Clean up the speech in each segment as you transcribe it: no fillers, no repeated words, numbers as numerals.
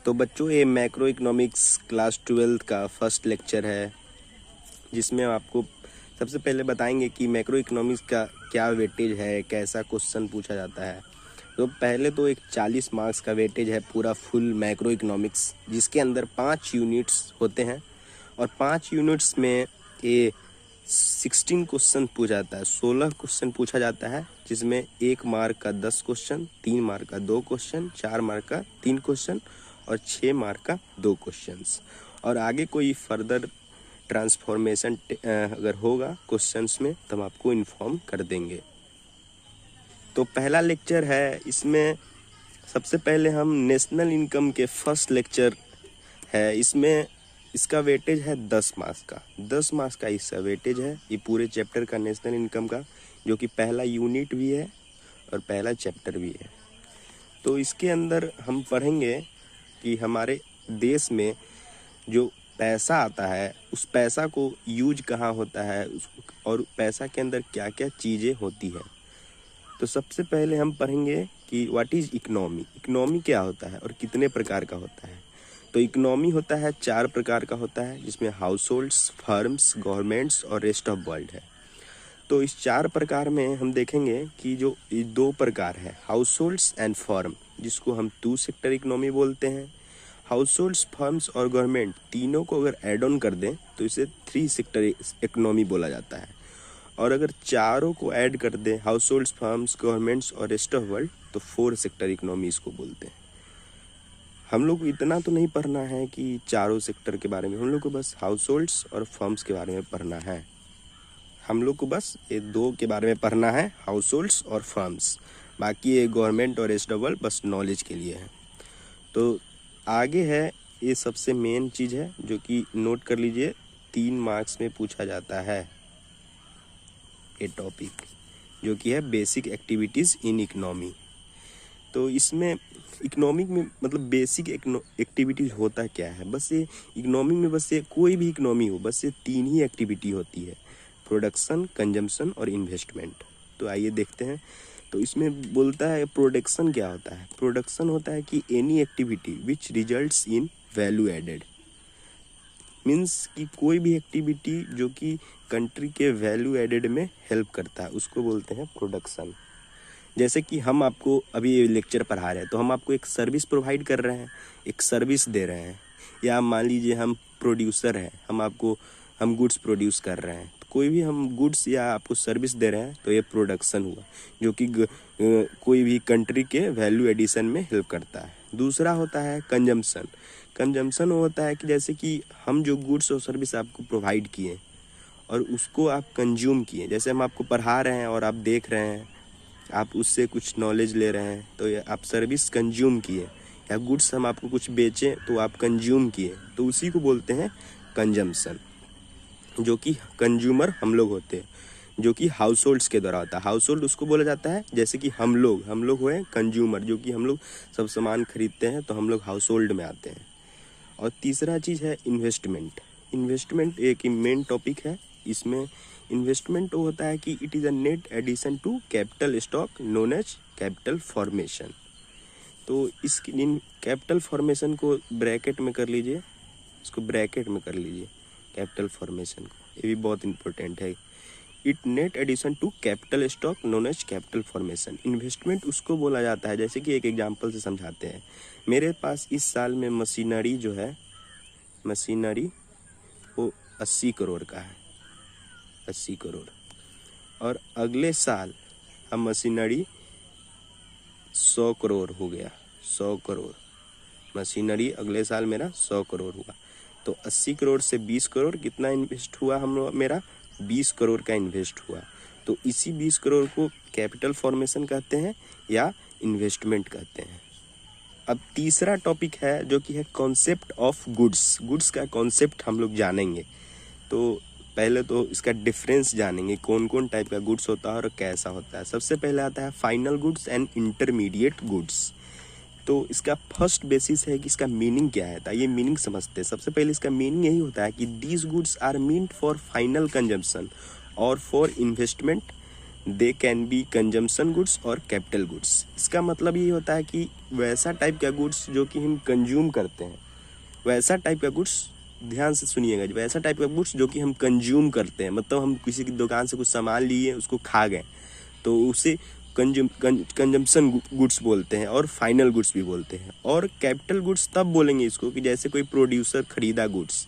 तो बच्चों, ये मैक्रो इकोनॉमिक्स क्लास 12 का फर्स्ट लेक्चर है, जिसमें आपको सबसे पहले बताएंगे कि मैक्रो इकोनॉमिक्स का क्या वेटेज है, कैसा क्वेश्चन पूछा जाता है। तो पहले तो एक 40 मार्क्स का वेटेज है पूरा फुल मैक्रो इकोनॉमिक्स, जिसके अंदर 5 यूनिट्स होते हैं और 5 यूनिट्स में ये 16 क्वेश्चन पूछा जाता है, 16 क्वेश्चन पूछा जाता है, जिसमें 1 मार्क का 10 क्वेश्चन, 3 मार्क का 2 क्वेश्चन, 4 मार्क का 3 क्वेश्चन और 6 मार्क का 2 क्वेश्चंस। और आगे कोई फर्दर ट्रांसफॉर्मेशन अगर होगा क्वेश्चंस में तो हम आपको इन्फॉर्म कर देंगे। तो पहला लेक्चर है, इसमें सबसे पहले हम नेशनल इनकम के फर्स्ट लेक्चर है, इसमें इसका वेटेज है 10 मार्क्स का। 10 मार्क्स का इसका वेटेज है ये पूरे चैप्टर का नेशनल इनकम का, जो कि पहला यूनिट भी है और पहला चैप्टर भी है। तो इसके अंदर हम पढ़ेंगे कि हमारे देश में जो पैसा आता है उस पैसा को यूज कहाँ होता है और पैसा के अंदर क्या क्या चीज़ें होती है। तो सबसे पहले हम पढ़ेंगे कि व्हाट इज़ इकोनॉमी। इकोनॉमी क्या होता है और कितने प्रकार का होता है। तो इकोनॉमी होता है 4 प्रकार का होता है, जिसमें हाउस होल्ड्स, फर्म्स, गवर्नमेंट्स और रेस्ट ऑफ वर्ल्ड है। तो इस 4 प्रकार में हम देखेंगे कि जो 2 प्रकार है, हाउस होल्ड्स एंड फर्म, जिसको हम 2 सेक्टर इकोनॉमी बोलते हैं। हाउस होल्ड्स, फर्म्स और गवर्नमेंट तीनों को अगर एड ऑन कर दें तो इसे 3 सेक्टर इकोनॉमी बोला जाता है। और अगर चारों को ऐड कर दें, हाउस होल्ड्स, फर्म्स, गवर्नमेंट्स और रेस्ट ऑफ वर्ल्ड, तो 4 सेक्टर इकोनॉमी इसको बोलते हैं। हम लोग को इतना तो नहीं पढ़ना है कि चारों सेक्टर के बारे में, हम लोग को बस हाउस होल्ड्स और फर्म्स के बारे में पढ़ना है। हम लोग को बस ये 2 के बारे में पढ़ना है, हाउस होल्ड्स और फर्म्स। बाकी ये गवर्नमेंट और रेस्ट ऑफ वर्ल्ड बस नॉलेज के लिए है। तो आगे है, ये सबसे मेन चीज़ है जो कि नोट कर लीजिए, 3 मार्क्स में पूछा जाता है ये टॉपिक, जो कि है बेसिक एक्टिविटीज़ इन इकोनॉमी। तो इसमें इकोनॉमिक में मतलब बेसिक एक्टिविटीज होता क्या है, बस ये इकोनॉमी में बस ये कोई भी इकोनॉमी हो, बस ये 3 ही एक्टिविटी होती है, प्रोडक्शन, कंजम्पशन और इन्वेस्टमेंट। तो आइए देखते हैं। तो इसमें बोलता है प्रोडक्शन क्या होता है। प्रोडक्शन होता है कि any activity which results in value added, means कि कोई भी एक्टिविटी जो कि कंट्री के वैल्यू एडेड में हेल्प करता है, उसको बोलते हैं प्रोडक्शन। जैसे कि हम आपको अभी ये लेक्चर पढ़ा रहे हैं तो हम आपको एक सर्विस प्रोवाइड कर रहे हैं, एक सर्विस दे रहे हैं। या मान लीजिए हम प्रोड्यूसर हैं, हम गुड्स प्रोड्यूस कर रहे हैं, तो कोई भी हम गुड्स या आपको सर्विस दे रहे हैं तो ये प्रोडक्शन हुआ, जो कि कोई भी कंट्री के वैल्यू एडिशन में हेल्प करता है। दूसरा होता है कंजम्पशन। कंजम्पशन होता है कि जैसे कि हम जो गुड्स और सर्विस आपको प्रोवाइड किए और उसको आप कंज्यूम किए, जैसे हम आपको पढ़ा रहे हैं और आप देख रहे हैं, आप उससे कुछ नॉलेज ले रहे हैं, तो आप सर्विस कंज्यूम किए, या गुड्स हम आपको कुछ बेचें तो आप कंज्यूम किए, तो उसी को बोलते हैं कंजम्पशन, जो कि कंज्यूमर हम लोग होते हैं, जो कि हाउस होल्ड्स के द्वारा होता है। हाउस होल्ड उसको बोला जाता है जैसे कि हम लोग हुए कंज्यूमर, जो कि हम लोग सब सामान खरीदते हैं तो हम लोग हाउस होल्ड में आते हैं। और तीसरा चीज़ है इन्वेस्टमेंट। इन्वेस्टमेंट एक मेन टॉपिक है। इसमें इन्वेस्टमेंट होता है कि it is a net addition to capital stock known as capital formation. तो इस कैपिटल फॉर्मेशन को ब्रैकेट में कर लीजिए, इसको ब्रैकेट में कर लीजिए कैपिटल फॉर्मेशन को, ये भी बहुत इंपॉर्टेंट है। It net addition to capital stock known as capital formation. Investment उसको बोला जाता है, जैसे कि एक एग्जांपल से समझाते हैं। मेरे पास इस साल में मशीनरी जो है, मशीनरी वो 80 करोड़ का है, 80 करोड़। और अगले साल हम मशीनरी 100 करोड़ हो गया, 100 करोड़ मशीनरी अगले साल मेरा 100 करोड़ हुआ। तो 80 करोड़ से 20 करोड़ कितना इन्वेस्ट हुआ, मेरा 20 करोड़ का इन्वेस्ट हुआ। तो इसी 20 करोड़ को कैपिटल फॉर्मेशन कहते हैं या इन्वेस्टमेंट कहते हैं। अब तीसरा टॉपिक है जो कि है कॉन्सेप्ट ऑफ गुड्स। गुड्स का कॉन्सेप्ट हम लोग जानेंगे। तो पहले तो इसका डिफरेंस जानेंगे, कौन कौन टाइप का गुड्स होता है और कैसा होता है। सबसे पहले आता है final goods and intermediate goods. तो इसका फर्स्ट बेसिस है कि इसका मीनिंग क्या है, ये मीनिंग समझते हैं। सबसे पहले इसका मीनिंग यही होता है कि these goods are meant for final consumption और for investment they can be consumption goods और कैपिटल गुड्स। इसका मतलब ये होता है कि वैसा टाइप का गुड्स जो कि हम कंज्यूम करते हैं, वैसा टाइप का गुड्स, ध्यान से सुनिएगा, वैसा टाइप का गुड्स जो कि हम कंज्यूम करते हैं, मतलब हम किसी की दुकान से कुछ सामान लिए, उसको खा गए, तो उसे कंजम्पशन गुड्स बोलते हैं और फाइनल गुड्स भी बोलते हैं। और कैपिटल गुड्स तब बोलेंगे इसको कि जैसे कोई प्रोड्यूसर खरीदा गुड्स,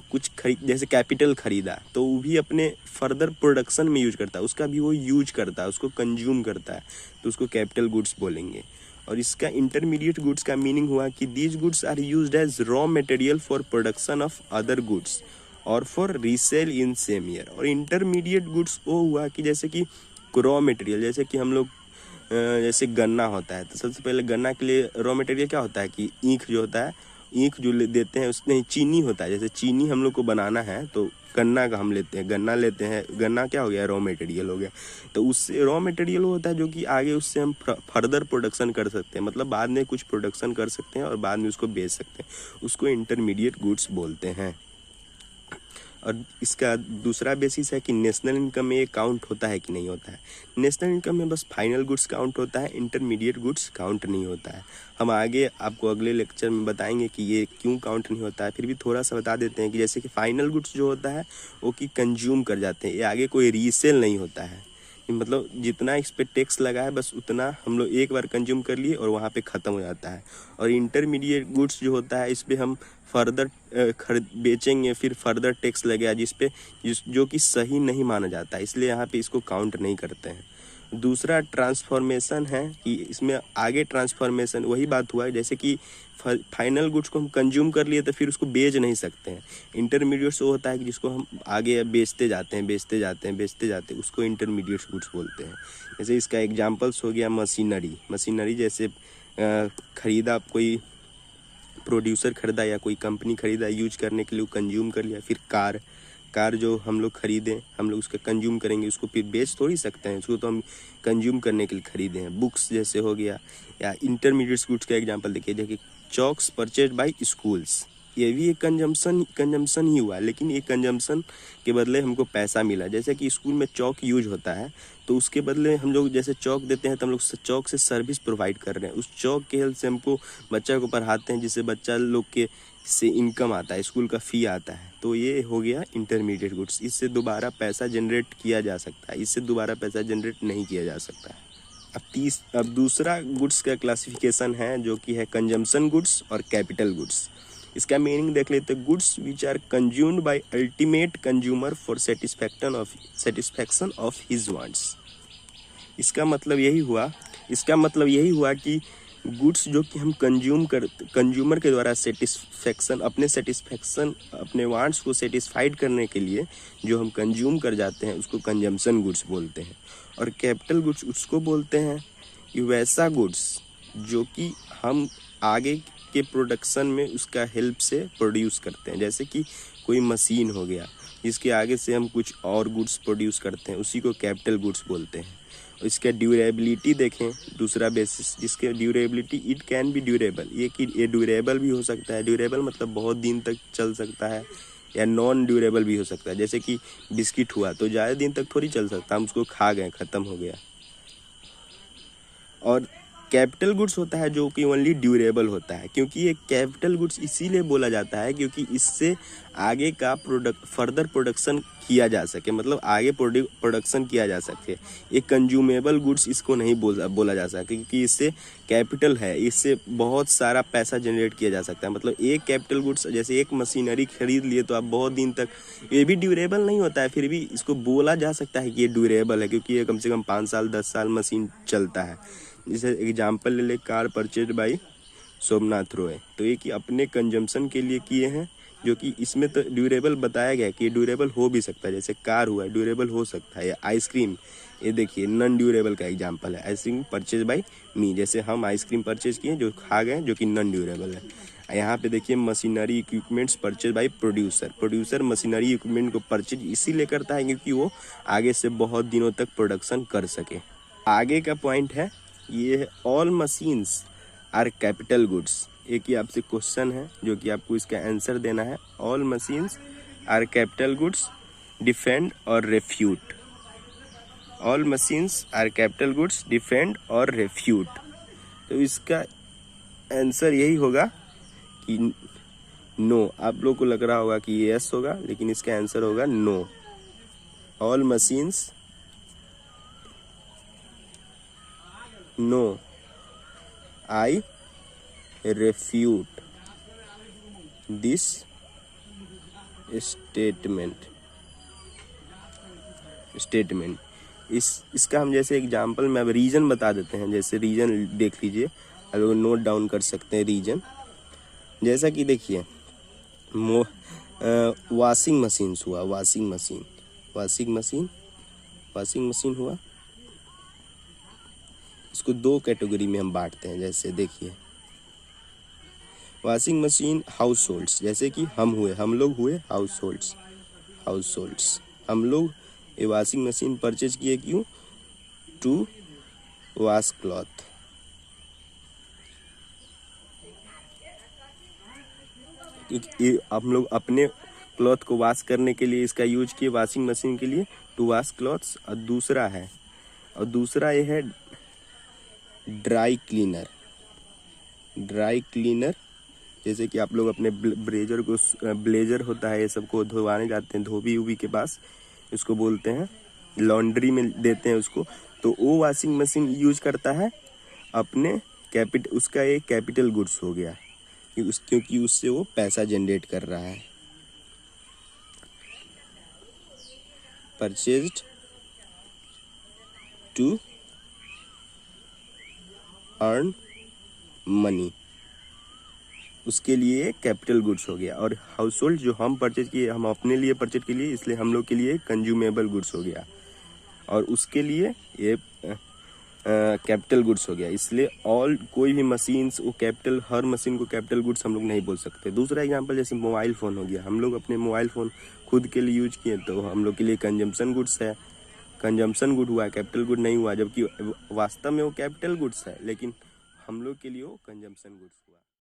कुछ जैसे कैपिटल खरीदा, तो वो भी अपने फर्दर प्रोडक्शन में यूज करता है, उसका भी वो यूज करता है, उसको कंज्यूम करता है, तो उसको कैपिटल गुड्स बोलेंगे। और इसका इंटरमीडिएट गुड्स का मीनिंग हुआ कि these goods are used as raw material for production of other goods और for resale in same year. और इंटरमीडिएट गुड्स वो हुआ कि जैसे कि रॉ मटेरियल, जैसे कि हम लोग जैसे गन्ना होता है, तो सबसे पहले गन्ना के लिए रॉ मटेरियल क्या होता है कि ईख जो होता है, ईख जो देते हैं उसमें चीनी होता है, जैसे चीनी हम लोग को बनाना है तो गन्ना का हम लेते हैं, गन्ना लेते हैं, गन्ना क्या हो गया, रॉ मटेरियल हो गया। तो उससे रॉ मटेरियल होता है जो कि आगे उससे हम फर्दर प्रोडक्शन कर सकते हैं, मतलब बाद में कुछ प्रोडक्शन कर सकते हैं और बाद में उसको बेच सकते हैं, उसको इंटरमीडिएट गुड्स बोलते हैं। और इसका दूसरा बेसिस है कि नेशनल इनकम में ये काउंट होता है कि नहीं होता है। नेशनल इनकम में बस फाइनल गुड्स काउंट होता है, इंटरमीडिएट गुड्स काउंट नहीं होता है। हम आगे आपको अगले लेक्चर में बताएंगे कि ये क्यों काउंट नहीं होता है, फिर भी थोड़ा सा बता देते हैं कि जैसे कि फाइनल गुड्स जो होता है वो कि कंज्यूम कर जाते हैं, ये आगे कोई रीसेल नहीं होता है, मतलब जितना इस पर टैक्स लगा है बस उतना हम लोग एक बार कंज्यूम कर लिए और वहाँ पे ख़त्म हो जाता है। और इंटरमीडिएट गुड्स जो होता है इस पर हम फर्दर बेचेंगे, फिर फर्दर टैक्स लगेगा जो कि सही नहीं माना जाता है, इसलिए यहाँ पे इसको काउंट नहीं करते हैं। दूसरा ट्रांसफॉर्मेशन है कि इसमें आगे ट्रांसफॉर्मेशन वही बात हुआ है जैसे कि फाइनल गुड्स को हम कंज्यूम कर लिए तो फिर उसको बेच नहीं सकते हैं। इंटरमीडिएट्स वो होता है कि जिसको हम आगे बेचते जाते हैं, उसको इंटरमीडिएट्स गुड्स बोलते हैं। जैसे इसका एग्जांपल्स हो गया मशीनरी जैसे खरीदा, कोई प्रोड्यूसर खरीदा या कोई कंपनी खरीदा यूज करने के लिए, कंज्यूम कर लिया। फिर कार जो हम लोग खरीदें, हम लोग उसका कंज्यूम करेंगे, उसको फिर बेच थोड़ी सकते हैं, उसको तो हम कंज्यूम करने के लिए खरीदे हैं। बुक्स जैसे हो गया, या इंटरमीडिएट गुड्स का एग्जांपल देखिए, जैसे चॉक्स परचेज बाय स्कूल्स, ये भी एक कंजम्पशन ही हुआ, लेकिन ये कंजम्पशन के बदले हमको पैसा मिला। जैसे कि स्कूल में चॉक यूज होता है तो उसके बदले हम लोग जैसे चॉक देते हैं तो हम लोग चॉक से सर्विस प्रोवाइड कर रहे हैं, उस चॉक के हेल्प से हमको बच्चा को पढ़ाते हैं, जिससे बच्चा लोग के से इनकम आता है, स्कूल का फ़ी आता है। तो ये हो गया इंटरमीडिएट गुड्स, इससे दोबारा पैसा जनरेट किया जा सकता है, इससे दोबारा पैसा जनरेट नहीं किया जा सकता है। अब दूसरा गुड्स का क्लासिफिकेशन है जो कि है कंजम्पशन गुड्स और कैपिटल गुड्स। इसका मीनिंग देख लेते हैं, goods which are consumed by ultimate consumer for satisfaction of his wants. इसका मतलब यही हुआ कि गुड्स जो कि हम कंज्यूमर के द्वारा अपने वांट्स को सेटिस्फाइड करने के लिए जो हम कंज्यूम कर जाते हैं उसको कंजम्पशन गुड्स बोलते हैं। और कैपिटल गुड्स उसको बोलते हैं कि वैसा गुड्स जो कि हम आगे के प्रोडक्शन में उसका हेल्प से प्रोड्यूस करते हैं, जैसे कि कोई मशीन हो गया जिसके आगे से हम कुछ और गुड्स प्रोड्यूस करते हैं, उसी को कैपिटल गुड्स बोलते हैं। और इसका ड्यूरेबिलिटी देखें, दूसरा बेसिस जिसके durability, it can be durable, ये ड्यूरेबल भी हो सकता है, ड्यूरेबल मतलब बहुत दिन तक चल सकता है, या नॉन ड्यूरेबल भी हो सकता है। जैसे कि बिस्किट हुआ तो ज़्यादा दिन तक थोड़ी चल सकता, हम उसको खा गए, ख़त्म हो गया। और कैपिटल गुड्स होता है जो कि ओनली ड्यूरेबल होता है, क्योंकि ये कैपिटल गुड्स इसीलिए बोला जाता है क्योंकि इससे आगे का फर्दर प्रोडक्शन किया जा सके, मतलब आगे प्रोडक्शन किया जा सके। ये कंज्यूमेबल गुड्स इसको नहीं बोला जा सकता, क्योंकि इससे कैपिटल है, इससे बहुत सारा पैसा जनरेट किया जा सकता है। मतलब एक कैपिटल गुड्स, जैसे एक मशीनरी खरीद लिए तो आप बहुत दिन तक, ये भी ड्यूरेबल नहीं होता है, फिर भी इसको बोला जा सकता है कि ये ड्यूरेबल है, क्योंकि ये कम से कम 5 साल 10 साल मशीन चलता है। जैसे एग्जाम्पल ले ले, car purchase by Somnath Roy, तो ये कि अपने कंजम्पशन के लिए किए हैं, जो कि इसमें तो ड्यूरेबल बताया गया कि ड्यूरेबल हो भी सकता है, जैसे कार हुआ ड्यूरेबल हो सकता है, या आइसक्रीम, ये देखिए नॉन ड्यूरेबल का एग्जांपल है, आइसक्रीम परचेज बाय मी, जैसे हम आइसक्रीम परचेज किए जो खा गए, जो कि नॉन ड्यूरेबल है। यहाँ पे देखिए machinery equipments purchase by producer machinery equipment को परचेज इसीलिए करता है क्योंकि वो आगे से बहुत दिनों तक प्रोडक्शन कर सके। आगे का पॉइंट है ये है all machines are capital goods. एक ही आपसे क्वेश्चन है जो कि आपको इसका आंसर देना है, all machines are capital goods, defend और refute. All machines are capital goods, defend और रेफ्यूट। तो इसका आंसर यही होगा कि नो। आप लोग को लग रहा होगा कि यस होगा, लेकिन इसका आंसर होगा no. All machines, no, I refute this statement. इसका हम जैसे एग्जांपल में अब रीजन बता देते हैं। जैसे रीजन देख लीजिए, आप लोग नोट डाउन कर सकते हैं रीजन। जैसा कि देखिए वॉशिंग मशीन हुआ, वॉशिंग मशीन हुआ। इसको दो कैटेगरी में हम बांटते हैं। जैसे देखिए वॉशिंग मशीन हाउस होल्ड्स, जैसे कि हम लोग हुए हाउस होल्ड्स। हम लोग ये वॉशिंग मशीन परचेज किए, क्यों? To wash cloth. ये हम लोग अपने क्लॉथ को वॉश करने के लिए इसका यूज किए, वॉशिंग मशीन के लिए, टू वॉश क्लॉथ्स। और दूसरा ये है ड्राई क्लीनर। जैसे कि आप लोग अपने ब्लेजर होता है, ये सबको धोवाने जाते हैं धोबी उबी के पास, इसको बोलते हैं लॉन्ड्री में देते हैं उसको। तो वो वॉशिंग मशीन यूज करता है अपने उसका एक कैपिटल गुड्स हो गया, क्योंकि उससे वो पैसा जनरेट कर रहा है। परचेज्ड टू अर्न मनी, उसके लिए कैपिटल गुड्स हो गया। और हाउस होल्ड जो हम परचेज किए, हम अपने लिए परचेज के लिए, इसलिए हम लोग के लिए कंज्यूमेबल गुड्स हो गया, और उसके लिए ये कैपिटल गुड्स हो गया। इसलिए कोई भी मशीन्स वो कैपिटल, हर मशीन को कैपिटल गुड्स हम लोग नहीं बोल सकते। दूसरा एग्जांपल जैसे मोबाइल फ़ोन हो गया, हम लोग अपने मोबाइल फ़ोन खुद के लिए यूज किए, तो हम लोग के लिए कंजम्पशन गुड्स है, कंजम्पशन गुड हुआ, कैपिटल गुड नहीं हुआ। जबकि वास्तव में वो कैपिटल गुड्स है, लेकिन हम लोग के लिए वो कंजम्पशन गुड्स हुआ।